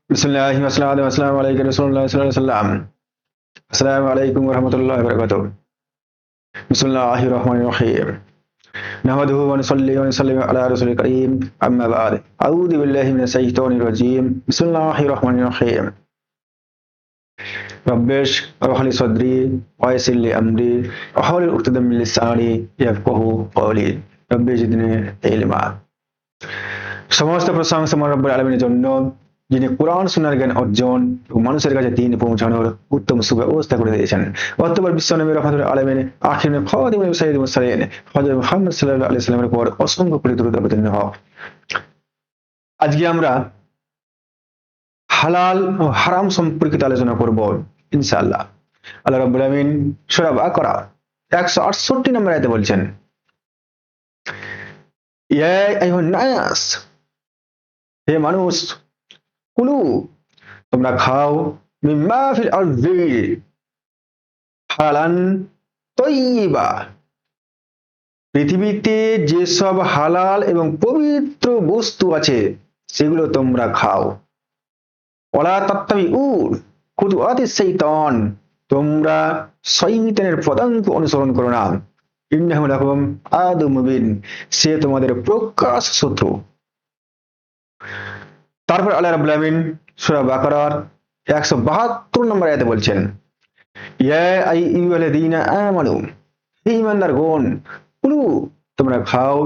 বিসমিল্লাহি আসসালামু আলাইকুম রাসূলুল্লাহ সাল্লাল্লাহু আলাইহি ওয়াসাল্লাম। আসসালামু আলাইকুম ওয়া রাহমাতুল্লাহি ওয়া বারাকাতুহু। বিসমিল্লাহির রহমানির রহিম। নাহমাদুহু ওয়া নুসাল্লি ওয়া নুসাল্লিমু আলা রাসূলিল কারীম। আম্মা বা'দ। আউযু বিল্লাহি মিনাশ শাইতানির রাজীম। বিসমিল্লাহির রহমানির রহিম। রব্বিশ ইশরাহ লি সাদরি ওয়া ইয়াসসির লি আমরি ওয়াহলুল উকতাতাম মিন লিসানি ইয়াফকাহু কওলি। রব্বি জিদনি ইলমা। সমস্ত প্রশংসা মহান রব্বুল আলামিনের জন্য, যিনি কোরআন সুন্নাহর জ্ঞান অর্জন এবং মানুষের কাছে দ্বীন পৌঁছানোর উত্তম সুব্যবস্থা করে দিয়েছেন। অতঃপর বিশ্বনবী রাহমাতুল আলামিন আখির খাদিমুল সাইয়্যিদুল মুরসালিন হযরত মুহাম্মদ সাল্লাল্লাহু আলাইহি ওয়াসাল্লামের উপর অসংখ্য কোটি দরুদ অবতীর্ণ হোক। আজকে আমরা হালাল ও হারাম সম্পর্কিত আলোচনা করব ইনশাআল্লাহ। আল্লাহ রাব্বুল আলামিন সূরা বাকারা 168 নম্বর আয়াতে বলছেন, ইয়া আইয়ুহান নাস, হে মানুষ, কুলু, তোমরা খাও, মিম্মা ফিল আরদি হালান তয়্যিবা, পৃথিবীতে যেসব হালাল এবং পবিত্র বস্তু আছে সেগুলো তোমরা খাও। ওয়ালা তাত্তাবিউ খুতুওয়াতিশ শাইতান, তোমরা শয়তানের পদাঙ্ক অনুসরণ করো না। ইন্নাহু লাকুম আদুম মুবিন, সে তোমাদের প্রকাশ শত্রু। তারপর আল্লাহ রাব্বুল আলামিন সূরা বাকারার 172 নম্বর আয়াতে বলছেন, ইয়া আইয়ুহাল্লাযীনা আমানু, হে ঈমানদারগণ, কুলু, তোমরা খাও,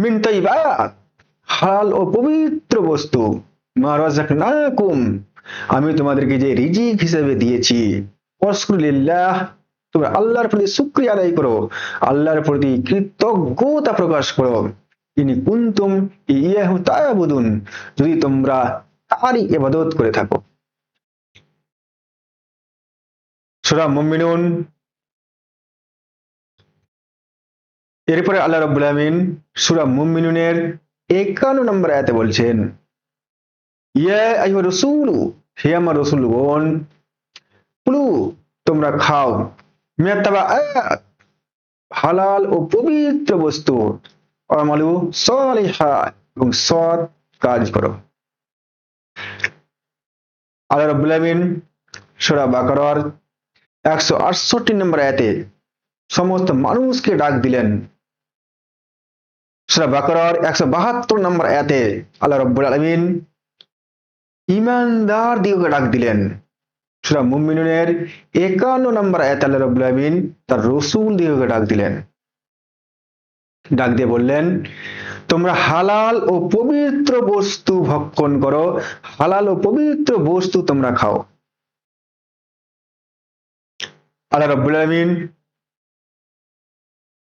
মিন তাইয়্যিবাত, হালাল ও পবিত্র বস্তু, মা রাযাকনাকুম, আমি তোমাদেরকে যে রিজিক হিসেবে দিয়েছি। ওয়াশকুরুলিল্লাহ, তোমরা আল্লাহর প্রতি শুকরিয়া আদায় করো, আল্লাহর প্রতি কৃতজ্ঞতা প্রকাশ করো। ইনি কুনতুম ইয়াহু তা'বুদুন, যদি তোমরা তারই ইবাদত করে থাকো। সূরা মুমিনুন, এরপরে আল্লাহ রাব্বুল আলামিন সূরা মুমিনুনের 51 নম্বর আয়াতে বলছেন, ইয়া আইয়ুহার রাসূলু, হে আমার রাসূলগণ, কুলু, তোমরা খাও, মিনাত-তাবাআত, হালাল ও পবিত্র বস্তু, আমালু সালিহাত, এবং সৎ কাজ করো। আল্লাহ রাব্বুল আলামিন সূরা বাকারার 168 নম্বর আয়াতে সমস্ত মানুষকে ডাক দিলেন। সূরা বাকারার 172 নম্বর আয়াতে আল্লাহ রাব্বুল আলামিন ঈমানদার দিগকে ডাক দিলেন। সূরা মুমিনুনের 51 নম্বর আয়াতে আল্লাহ রাব্বুল আলামিন তার রাসূল দিগকে ডাক দিলেন। ডাক দিয়ে বললেন, তোমরা হালাল ও পবিত্র বস্তু ভক্ষণ করো, হালাল ও পবিত্র বস্তু তোমরা খাও। আল্লাহ রাব্বুল আলামিন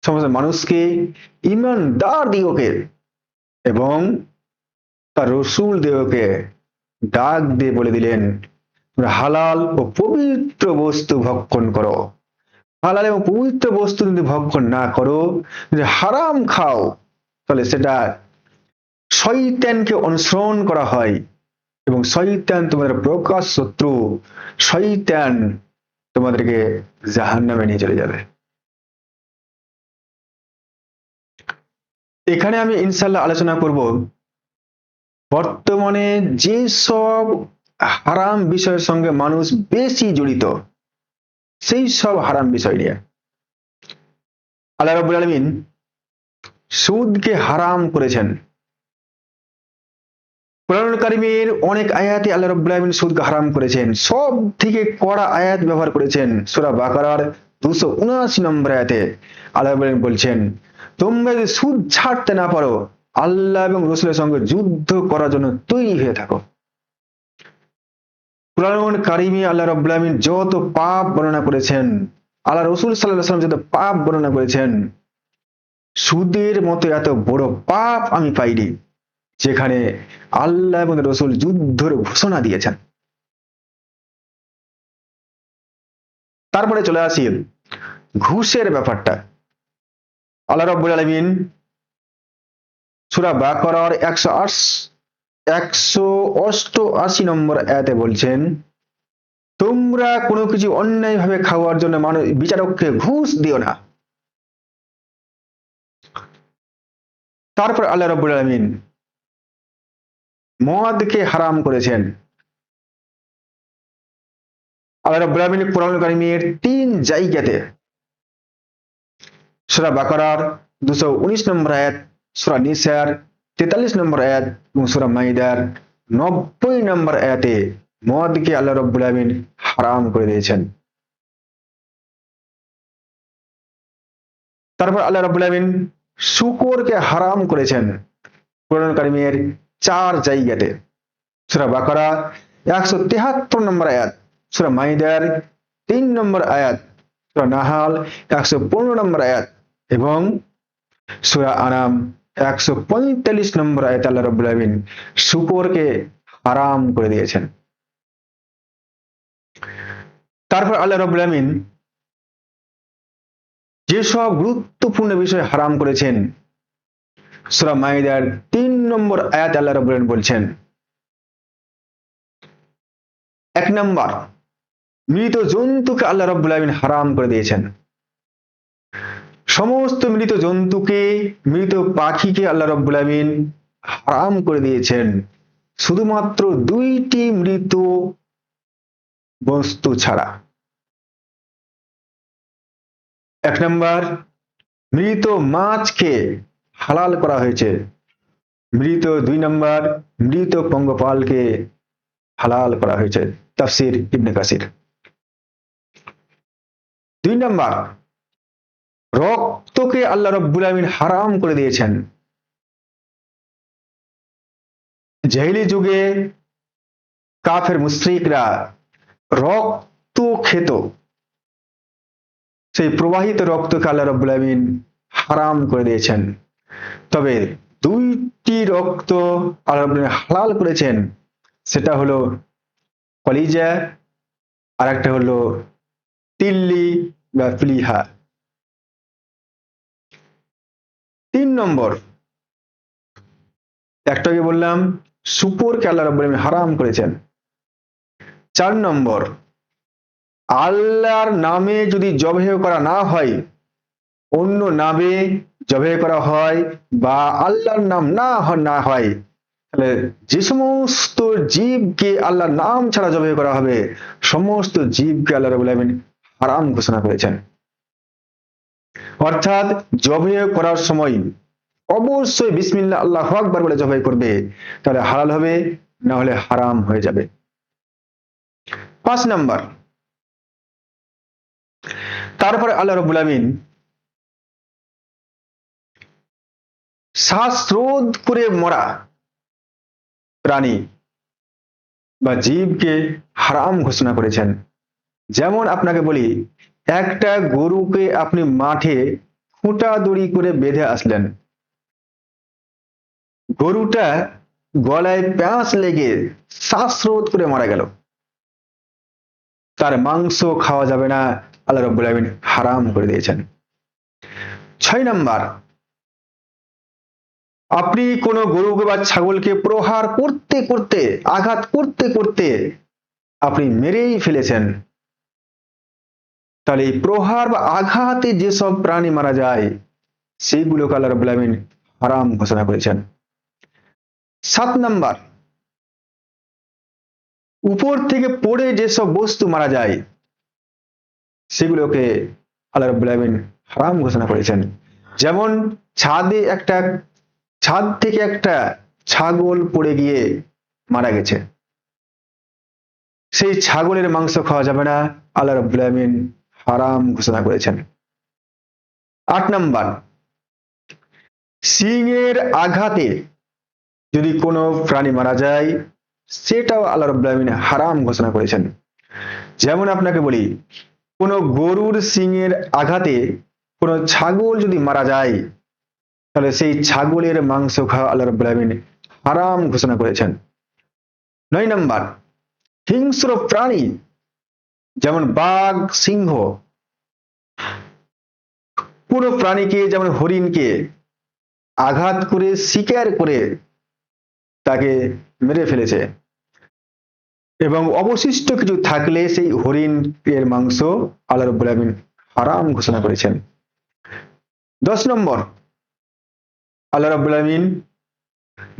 সমস্ত মানুষকে, ঈমানদার দিগকে এবং তার রাসূল দিগকে ডাক দিয়ে বলে দিলেন, তোমরা হালাল ও পবিত্র বস্তু ভক্ষণ করো। হালাল এবং পবিত্র বস্তু যদি ভক্ষণ না করো, যদি হারাম খাও, তাহলে সেটা শয়তানকে অনুসরণ করা হয় এবং শয়তান তোমাদের প্রকাশ শত্রু। শয়তান তোমাদেরকে জাহান্নামে নিয়ে চলে যাবে। এখানে আমি ইনশাআল্লাহ আলোচনা করব বর্তমানে যে সব হারাম বিষয়ের সঙ্গে মানুষ বেশি জড়িত, সেই সব হারাম বিষয় নিয়ে। আল্লাহ রাব্বুল আলামিন সুদকে হারাম করেছেন। কোরআনুল কারীমের অনেক আয়াতে আল্লাহ রাব্বুল আলামিন সুদকে হারাম করেছেন। সব থেকে কড়া আয়াত ব্যবহার করেছেন সূরা বাকারার 279 নম্বর আয়াতে আল্লাহ রাব্বুল আলামিন বলছেন, তোমরা যদি সুদ ছাড়তে না পারো, আল্লাহ এবং রাসূলের সঙ্গে যুদ্ধ করার জন্য তৈরি হয়ে থাকো। কোরআনুল কারীমে আল্লাহ রাব্বুল আলামিন যত পাপ বর্ণনা করেছেন, আল্লাহ রাসূল সাল্লাল্লাহু আলাইহি ওয়াসাল্লাম যত পাপ বর্ণনা করেছেন, সুদের মতো এত বড় পাপ আমি পাইনি যেখানে আল্লাহ এবং রাসূল যুদ্ধের ঘোষণা দিয়েছেন। তারপরে চলে আসি ঘুষের ব্যাপারটা। আল্লাহ রাব্বুল আলামিন সূরা বাকারার 188 নম্বর আয়াতে বলছেন, তোমরা কোনো কিছু অন্যায়ভাবে খাওয়ার জন্য মানুষ বিচারককে ঘুষ দিও না। তারপর আল্লাহ রাব্বুল আলামিন মদকে হারাম করেছেন। আল্লাহ রাব্বুল আলামিন কোরআনুল কারীমের 3 জায়গাতে, সূরা বাকারার 219 নম্বর আয়াত, সূরা নিসার 43 নম্বর আয়াত এবং সূরা মাইদার 90 নম্বর আয়াতে মদকে আল্লাহ রাব্বুল আলামিন হারাম করে দিয়েছেন। তারপর আল্লাহ রাব্বুল আলামিন শুকরকে হারাম করেছেন কোরআনুল কারীমের 4 জায়গাতে, সূরা বাকারা 173 নম্বর আয়াত, সূরা মাইদার 3 নম্বর আয়াত, সূরা নাহাল 115 নম্বর আয়াত এবং সূরা আনাম 145 নম্বর আয়াতে আল্লাহ রাব্বুল আলামিন শুকরকে হারাম করে দিয়েছেন। তারপর আল্লাহ রাব্বুল আলামিন যেসব গুরুত্বপূর্ণ বিষয় হারাম করেছেন, সূরা মাইদার 3 নম্বর আয়াতে আল্লাহ রাব্বুল আলামিন বলছেন, 1 নম্বর, মৃত জন্তুকে আল্লাহ রাব্বুল আলামিন হারাম করে দিয়েছেন। সমস্ত মৃত জন্তুকে, মৃত পাখিকে আল্লাহ রাব্বুল আলামিন হারাম করে দিয়েছেন, শুধুমাত্র 2টি মৃত বস্তু ছাড়া। 1 নম্বর, মৃত মাছকে হালাল করা হয়েছে। 2 নম্বর, মৃত পঙ্গপালকে হালাল করা হয়েছে। তাফসীর ইবনে কাসির। 2 নম্বর, রক্তকে আল্লাহ রাব্বুল আলামিন হারাম করে দিয়েছেন। জাহেলি যুগে কাফের মুশরিকরা রক্ত খেত, সেই প্রবাহিত রক্তকে আল্লাহ রাব্বুল আলামিন হারাম করে দিয়েছেন। তবে 2টি রক্ত আল্লাহ রাব্বুল আলামিন হালাল করেছেন, সেটা হলো কলিজা আর একটা হলো তিল্লি বা প্লীহা। 3 নম্বর, একটাকে বললাম শুকরকে আল্লাহ রাব্বুল আলামিন হারাম করেছেন। 4 নম্বর, আল্লাহর নামে যদি জবেহ করা না হয়, অন্য নামে জবেহ করা হয় বা আল্লাহর নাম না হয়, তাহলে যে সমস্ত জীবকে আল্লাহর নাম ছাড়া জবেহ করা হবে, সমস্ত জীবকে আল্লাহ রাব্বুল আলামিন হারাম ঘোষণা করেছেন। অর্থাৎ জবেহ করার সময় অবশ্যই বিসমিল্লাহ আল্লাহু আকবার বলে জবাই করবে, তাহলে হালাল হবে, না হলে হারাম হয়ে যাবে। 5 নাম্বার, তারপরে আল্লাহ রাব্বুল আলামিন শ্বাসরোধ করে মরা প্রাণী বা জীবকে হারাম ঘোষণা করেছেন। যেমন আপনাকে বলি, একটা গরুকে আপনি মাঠে খুঁটা দড়ি করে বেঁধে আসলেন, গরুটা গলায় প্যাঁচ লেগে শ্বাসরোধ করে মারা গেল, তার মাংস খাওয়া যাবে না, আল্লাহ রাব্বুল আলামিন হারাম করে দিয়েছেন। 6 নাম্বার, আপনি কোন গরুকে বা ছাগলকে প্রহার করতে করতে, আঘাত করতে করতে আপনি মেরেই ফেলেছেন, তাহলে এই প্রহার বা আঘাতে যেসব প্রাণী মারা যায়, সেইগুলোকে আল্লাহ রাব্বুল আলামিন হারাম ঘোষণা করেছেন। 7 নাম্বার, উপর থেকে পড়ে যেসব বস্তু মারা যায়, সেগুলোকে আল্লাহ রাব্বুল আলামিন হারাম ঘোষণা করেছেন। যেমন ছাদ থেকে একটা ছাগল পড়ে গিয়ে মারা গেছে, সেই ছাগলের মাংস খাওয়া যাবে না, আল্লাহ রাব্বুল আলামিন হারাম ঘোষণা করেছেন। 8 নাম্বার, সিংহের আঘাতে যদি কোনো প্রাণী মারা যায়, সেটাও আল্লাহ রাব্বুল আলামিন হারাম ঘোষণা করেছেন। যেমন আপনাকে বলি, কোনো গরুর সিংহের আঘাতে কোনো ছাগল যদি মারা যায়, তাহলে সেই ছাগলের মাংস খাওয়া আল্লাহ রাব্বুল আলামিন হারাম ঘোষণা করেছেন। 9 নাম্বার, হিংস্র প্রাণী যেমন বাঘ, সিংহ, কোনো প্রাণীকে যেমন হরিণকে আঘাত করে শিকার করে তাকে মেরে ফেলেছে এবং অবশিষ্ট কিছু থাকলে সেই হরিণের মাংস আল্লাহ রাব্বুল আলামিন হারাম ঘোষণা করেছেন। 10 নম্বর, আল্লাহ রাব্বুল আলামিন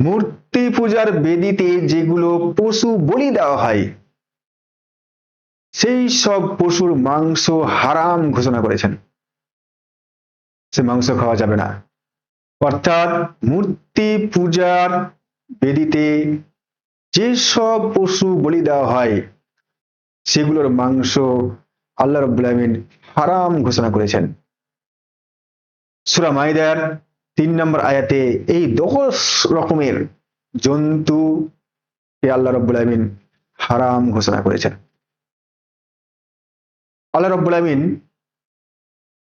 মূর্তি পূজার বেদিতে যেগুলো পশু বলি দেওয়া হয় সেই সব পশুর মাংস হারাম ঘোষণা করেছেন, সে মাংস খাওয়া যাবে না। অর্থাৎ মূর্তি পূজার বেদিতে যেসব পশু বলি দেওয়া হয় সেগুলোর মাংস আল্লাহ রাব্বুল আলামিন হারাম ঘোষণা করেছেন। সূরা মাইদার 3 নম্বর আয়াতে এই 10 রকমের জন্তু আল্লাহ রাব্বুল আলামিন হারাম ঘোষণা করেছেন। আল্লাহ রাব্বুল আলামিন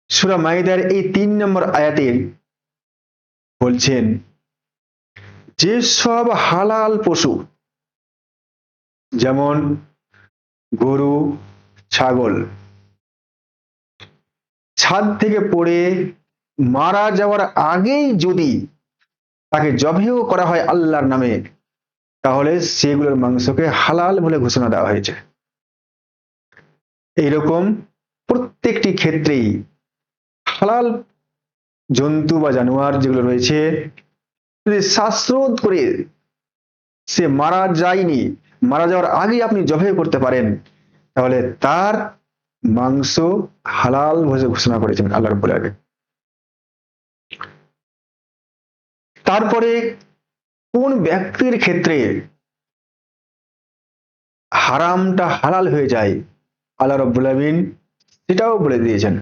সূরা মাইদার এই 3 নম্বর আয়াতে বলছেন যে সব হালাল পশু যেমন গরু, ছাগল ছাদ থেকে পড়ে মারা যাওয়ার আগেই যদি তাকে জবেহ করা হয় আল্লাহর নামে, তাহলে সেগুলোর মাংসকে হালাল বলে ঘোষণা দেওয়া হয়েছে। এইরকম প্রত্যেকটি ক্ষেত্রেই হালাল জন্তু বা জানোয়ার যেগুলো রয়েছে যদি শ্বাসরোধ করে সে মারা যায়নি, মারা যাওয়ার আগে আপনি জবাই করতে পারেন, তাহলে তার মাংস হালাল বলে ঘোষণা করেছেন আল্লাহ রাব্বুল আলামিন। তারপরে কোন ব্যক্তির ক্ষেত্রে হারামটা হালাল হয়ে যায় আল্লাহ রাব্বুল আলামিন সেটাও বলে দিয়েছেন।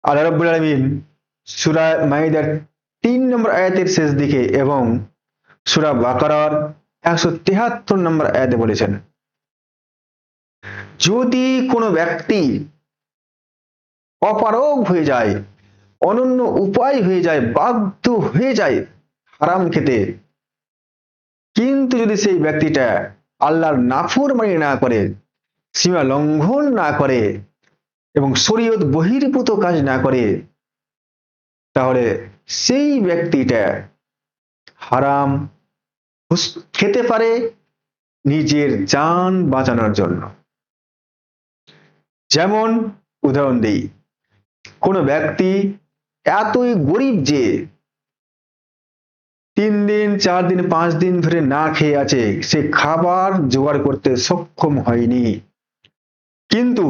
আল্লাহ রাব্বুল আলামিন সূরা মাইদার 3 নম্বর আয়াতের শেষ দিকে এবং সূরা বাকারার 173 নম্বর আয়াতে বলেছেন, যদি কোনো ব্যক্তি অপারগ হয়ে যায়, অনন্য উপায় হয়ে যায়, বাধ্য হয়ে যায় হারাম খেতে, কিন্তু যদি সেই ব্যক্তিটা আল্লাহর নাফরমানি না করে, সীমা লঙ্ঘন না করে এবং শরীয়ত বহির্ভূত কাজ না করে, তাহলে সেই ব্যক্তিটা হারাম খেতে পারে নিজের জান বাঁচানোর জন্য। যেমন উদাহরণ দেই, কোন ব্যক্তি এতই গরিব যে 3 দিন 4 দিন 5 দিন ধরে না খেয়ে আছে, সে খাবার জোগাড় করতে সক্ষম হয়নি, কিন্তু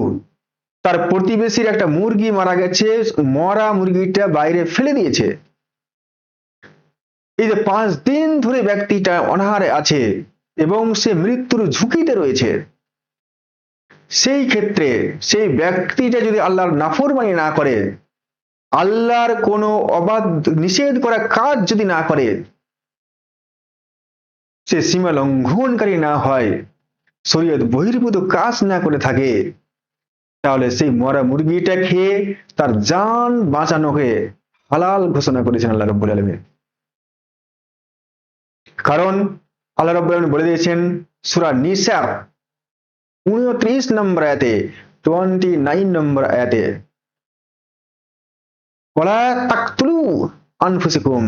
তার প্রতিবেশীর একটা মুরগি মারা গেছে, মরা মুরগিটা বাইরে ফেলে দিয়েছে। এই যে 5 দিন ধরে ব্যক্তিটা অনাহারে আছে এবং সে মৃত্যুর ঝুঁকিতে রয়েছে, সেই ক্ষেত্রে সেই ব্যক্তিটা যদি আল্লাহর নাফরমানি না করে, আল্লাহর কোনো অবাধ্য নিষেধ করা কাজ যদি না করে, সে সীমা লঙ্ঘনকারী না হয়, শরীয়ত বহির্ভূত কাজ না করে থাকে, তাহলে সেই মরা মুরগিটা খেয়ে তার জান বাঁচানোকে হালাল ঘোষণা করেছেন আল্লাহ রাব্বুল আলামিন। কারণ আল্লাহ রাব্বুল আলামিন বলে দিয়েছেন সূরা নিসার 29 নম্বর আয়াতে, 29 নম্বর আয়াতে, ওয়ালা তাকতুলু আনফুসাকুম,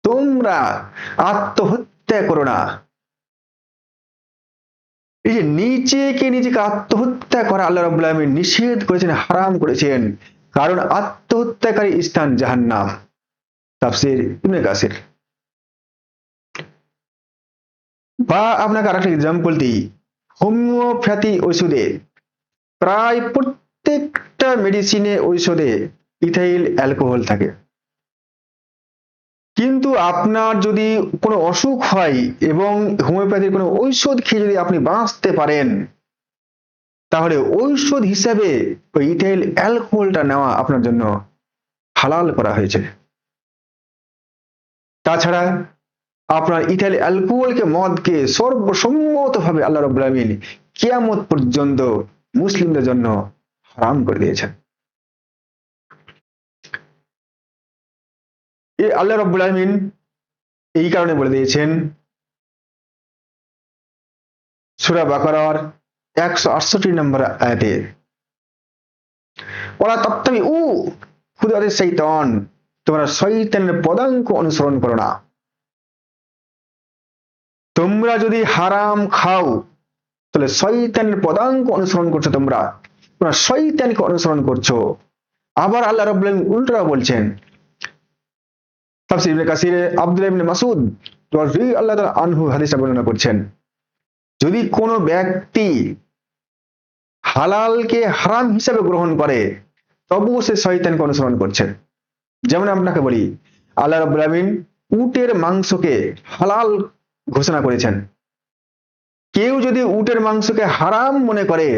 তোমরা আত্মহত্যা করো না। এই যে নিজেকে আত্মহত্যা করা আল্লাহ রাব্বুল আলামিন নিষেধ করেছেন, হারাম করেছেন, কারণ আত্মহত্যাকারী স্থান জাহান্নাম। তাফসীর ইবনে কাসির। বা আপনাকে আরেকটা एग्जांपल দিই, হোমিওপ্যাথি ওষুধে প্রায় প্রত্যেকটা মেডিসিনে ঔষধে ইথাইল অ্যালকোহল থাকে, কিন্তু আপনার যদি কোনো অসুখ হয় এবং হোমিওপ্যাথির কোনো ঔষধ খেয়ে যদি আপনি বাঁচতে পারেন, তাহলে ঔষধ হিসাবে ওই ইথাইল অ্যালকোহলটা নেওয়া আপনার জন্য হালাল করা হয়েছে। তাছাড়া আপনার ইথাইল অ্যালকোহলকে, মদকে সর্বসম্মতভাবে আল্লাহ রাব্বুল আলামিন কিয়ামত পর্যন্ত মুসলিমদের জন্য হারাম করে দিয়েছেন। এই আল্লাহ রাব্বুল আলামিন এই কারণে বলে দিয়েছেন সূরা বাকারার 168 নম্বর আয়াতে, ওয়ালা তাত্তাবিউ খুতুওয়াতিশ শাইতান, তোমরা শয়তানের পদাঙ্ক অনুসরণ করো না। তোমরা যদি হারাম খাও তাহলে শয়তানের পদাঙ্ক অনুসরণ করছো, তোমরা শয়তানকে অনুসরণ করছো। আবার আল্লাহ রাব্বুল আলামিন উল্টা বলছেন, তাফসীর ইবনে কাসিরে আব্দুল্লাহ ইবনে মাসউদ রাদিয়াল্লাহু তাআলা আনহু হাদিসটা বর্ণনা করছেন, যদি কোনো ব্যক্তি হালালকে হারাম হিসাবে গ্রহণ করে তবুও সে শয়তানকে অনুসরণ করছে। যেমন আপনাকে বলি, আল্লাহ রাব্বুল আলামিন উটের মাংসকে হালাল ঘোষণা করেছেন। কেউ যদি উটের মাংসকে হারাম মনে করে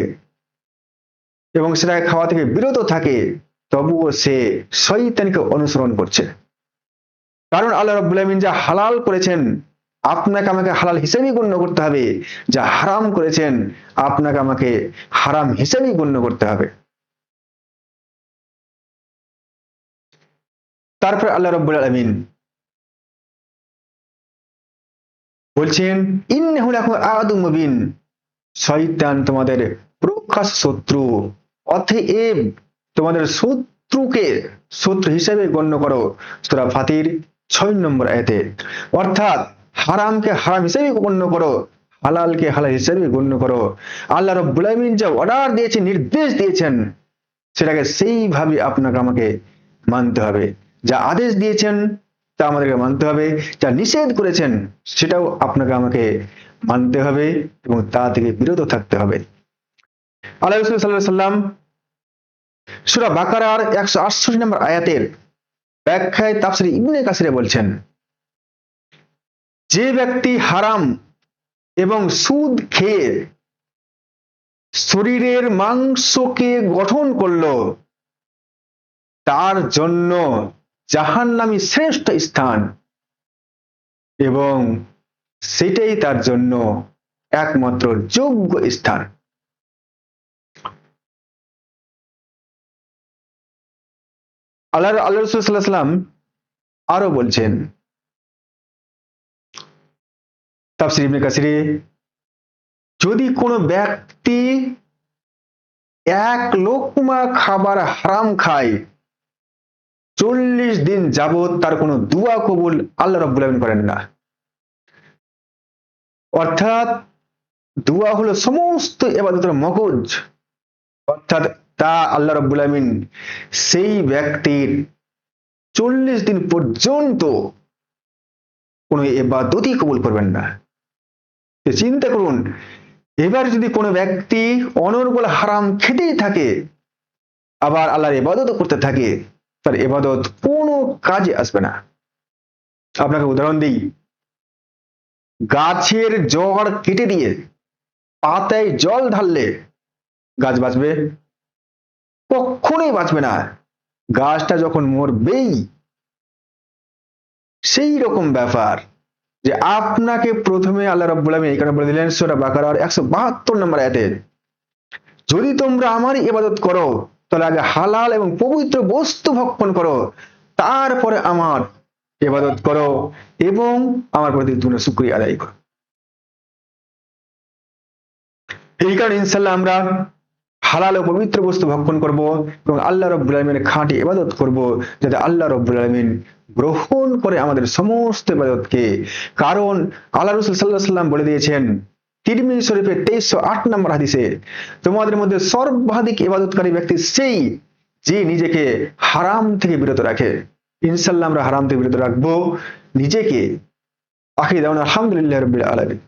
এবং সেটাকে খাওয়া থেকে বিরত থাকে তবুও সে শয়তানকে অনুসরণ করছে। কারণ আল্লাহ রাব্বুল আলামিন যা হালাল করেছেন আপনাকে আমাকে হালাল হিসেবেই গণ্য করতে হবে, যা হারাম করেছেন আপনাকে আমাকে হারাম হিসেবেই গণ্য করতে হবে। তারপর আল্লাহ রাব্বুল আলামিন বলছেন, ইন্নাহু লাকুম আদুম মুবিন, শয়তান তোমাদের প্রকাশ্য শত্রু, অতএব তোমাদের শত্রুকে শত্রু হিসেবে গণ্য করো। সূরা ফাতির 6 নম্বর আয়াতে। অর্থাৎ হারামকে হারাম হিসেবে গণ্য করো, হালালকে হালাল হিসেবে গণ্য করো। আল্লাহ রাব্বুল আলামিন যা অর্ডার দিয়েছেন, নির্দেশ দিয়েছেন, সেটাকে সেইভাবে আপনাকে আমাকে মানতে হবে। যা আদেশ দিয়েছেন তা আমাদেরকে মানতে হবে, যা নিষেধ করেছেন সেটাও আপনাকে আমাকে মানতে হবে এবং তা থেকে বিরত থাকতে হবে। আল্লাহ রাসূল সাল্লাল্লাহু আলাইহি সাল্লাম সূরা বাকারার 168 নম্বর আয়াতের ব্যাখ্যায় তাফসীর ইবনে কাসিরে বলছেন, যে ব্যক্তি হারাম এবং সুদ খেয়ে শরীরের মাংসকে গঠন করলো তার জন্য জাহান্নামী শ্রেষ্ঠ স্থান এবং সেটাই তার জন্য একমাত্র যোগ্য স্থান। আল্লাহ রাসূল সাল্লাল্লাহু আলাইহি সাল্লাম আরো বলছেন তাফসীর ইবনে কাসিরে, যদি কোনো ব্যক্তি এক লোকমা খাবার হারাম খায় 40 দিন যাবত তার কোনো দোয়া কবুল আল্লাহ রাব্বুল আলামিন করেন না। অর্থাৎ দোয়া হলো সমস্ত ইবাদতের মগজ, অর্থাৎ তা আল্লাহ রাব্বুল আলামিন সেই ব্যক্তির 40 দিন পর্যন্ত কোনো ইবাদতই কবুল করবেন না। চিন্তা করুন, এবার যদি কোনো ব্যক্তি অনর্গল হারাম খেতেই থাকে আবার আল্লাহর ইবাদত করতে থাকে, তার ইবাদত কোনো কাজে আসবে না। আপনাকে উদাহরণ দিই, গাছের জড় কেটে দিয়ে পাতায় জল ঢাললে গাছ বাঁচবে? কখনোই বাঁচবে না। গাছটা যখন মরবেই। সেই রকম ব্যাপার যে আপনাকে প্রথমে আল্লাহ রাব্বুল আলামিন এই কারণে বলে দিলেন সূরা বাকারার 172 নম্বর আয়াতে, যদি তোমরা আমার ইবাদত করো তাহলে আগে হালাল এবং পবিত্র বস্তু ভক্ষণ করো, তারপরে আমার ইবাদত করো এবং আমার প্রতি তোমরা শুকরিয়া আদায় করো। এই কারণে ইনশাআল্লাহ আমরা হালাল ও পবিত্র বস্তু ভক্ষণ করব এবং আল্লাহ রাব্বুল আলামিনের খাঁটি ইবাদত করব, যাতে আল্লাহ রাব্বুল আলামিন গ্রহণ করে আমাদের সমস্ত ইবাদতকে। কারণ আল্লাহ রাসূল সাল্লাল্লাহু আলাইহি সাল্লাম বলে দিয়েছেন তিরমিজি শরীফের 2308 নম্বর হাদিসে, তোমাদের মধ্যে সর্বাধিক ইবাদতকারী ব্যক্তি সেই যে নিজেকে হারাম থেকে বিরত রাখে। ইনশাআল্লাহ আমরা হারাম থেকে বিরত রাখবো নিজেকে। আখির দাওয়ানা আলহামদুলিল্লাহি রাব্বিল আলামিন।